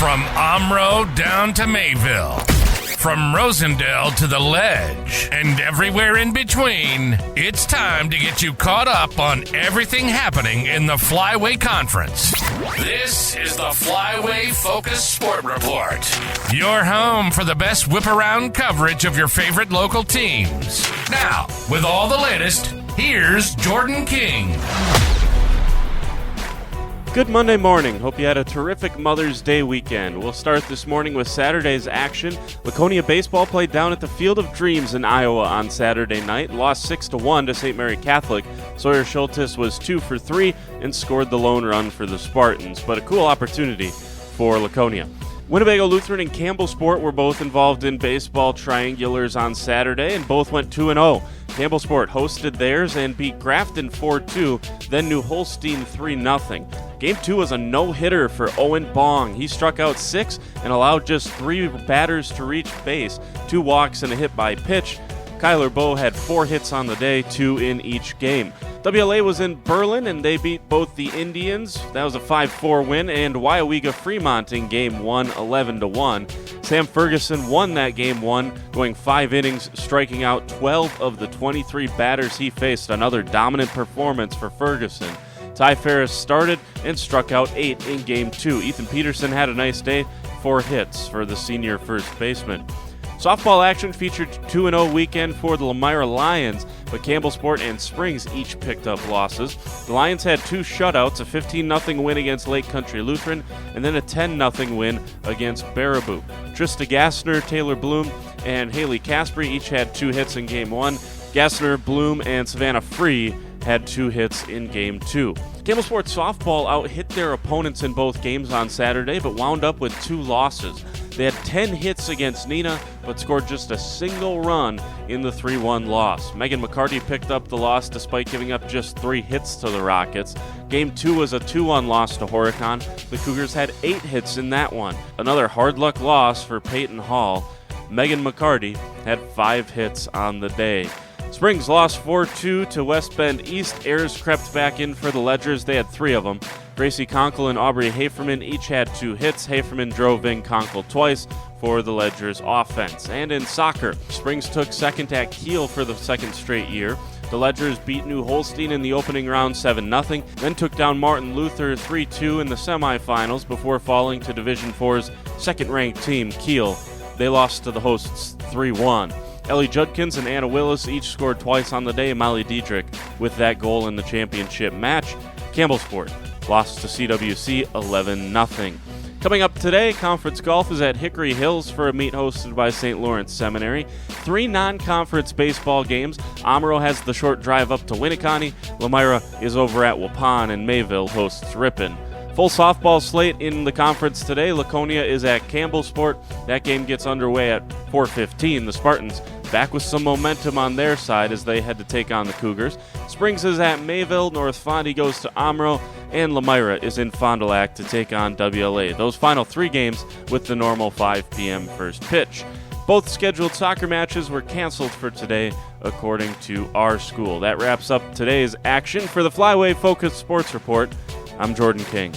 From Omro down to Mayville, from Rosendale to the Ledge, and everywhere in between, it's time to get you caught up on everything happening in the Flyway Conference. This is the Flyway Focus Sport Report, your home for the best whip-around coverage of your favorite local teams. Now, with all the latest, here's Jordan King. Good Monday morning. Hope you had a terrific Mother's Day weekend. We'll start this morning with Saturday's action. Laconia baseball played down at the Field of Dreams in Iowa on Saturday night, lost 6-1 to St. Mary Catholic. Sawyer Schultes was 2 for 3 and scored the lone run for the Spartans, but a cool opportunity for Laconia. Winnebago Lutheran and Campbellsport were both involved in baseball triangulars on Saturday, and both went 2-0. Campbellsport hosted theirs and beat Grafton 4-2, then New Holstein 3-0. Game 2 was a no-hitter for Owen Bong. He struck out 6 and allowed just 3 batters to reach base, 2 walks and a hit by pitch. Kyler Bowe had 4 hits on the day, 2 in each game. WLA was in Berlin, and they beat both the Indians. That was a 5-4 win, and Wyowega Fremont in Game 1, 11-1. Sam Ferguson won that Game 1, going 5 innings, striking out 12 of the 23 batters he faced. Another dominant performance for Ferguson. Ty Ferris started and struck out 8 in Game 2. Ethan Peterson had a nice day, 4 hits for the senior first baseman. Softball action featured 2-0 weekend for the Lomira Lions, but Campbellsport and Springs each picked up losses. The Lions had 2 shutouts, a 15-0 win against Lake Country Lutheran, and then a 10-0 win against Baraboo. Trista Gassner, Taylor Bloom, and Haley Caspery each had 2 hits in Game 1. Gassner, Bloom, and Savannah Free had 2 hits in Game 2. Campbellsport softball out-hit their opponents in both games on Saturday, but wound up with 2 losses. They had 10 hits against Neenah, but scored just a single run in the 3-1 loss. Megan McCarty picked up the loss despite giving up just 3 hits to the Rockets. Game 2 was a 2-1 loss to Horicon. The Cougars had 8 hits in that one. Another hard luck loss for Peyton Hall. Megan McCarty had 5 hits on the day. Springs lost 4-2 to West Bend East. Ayers crept back in for the Ledgers. They had 3 of them. Gracie Conkle and Aubrey Haferman each had 2 hits. Haferman drove in Conkle twice for the Ledgers offense. And in soccer, Springs took second at Kiel for the second straight year. The Ledgers beat New Holstein in the opening round 7-0, then took down Martin Luther 3-2 in the semifinals before falling to Division IV's second-ranked team, Kiel. They lost to the hosts 3-1. Ellie Judkins and Anna Willis each scored twice on the day. Molly Diedrich with that goal in the championship match. Campbellsport lost to CWC 11-0. Coming up today, conference golf is at Hickory Hills for a meet hosted by St. Lawrence Seminary. 3 non-conference baseball games. Omro has the short drive up to Winneconne. Lomira is over at Waupun, and Mayville hosts Ripon. Full softball slate in the conference today. Laconia is at Campbellsport. That game gets underway at 4:15. The Spartans back with some momentum on their side as they head to take on the Cougars. Springs is at Mayville. North Fondy goes to Omro. And Lomira is in Fond du Lac to take on WLA. Those final 3 games with the normal 5 p.m. first pitch. Both scheduled soccer matches were canceled for today, according to our school. That wraps up today's action. For the Flyway Focus Sports Report, I'm Jordan King.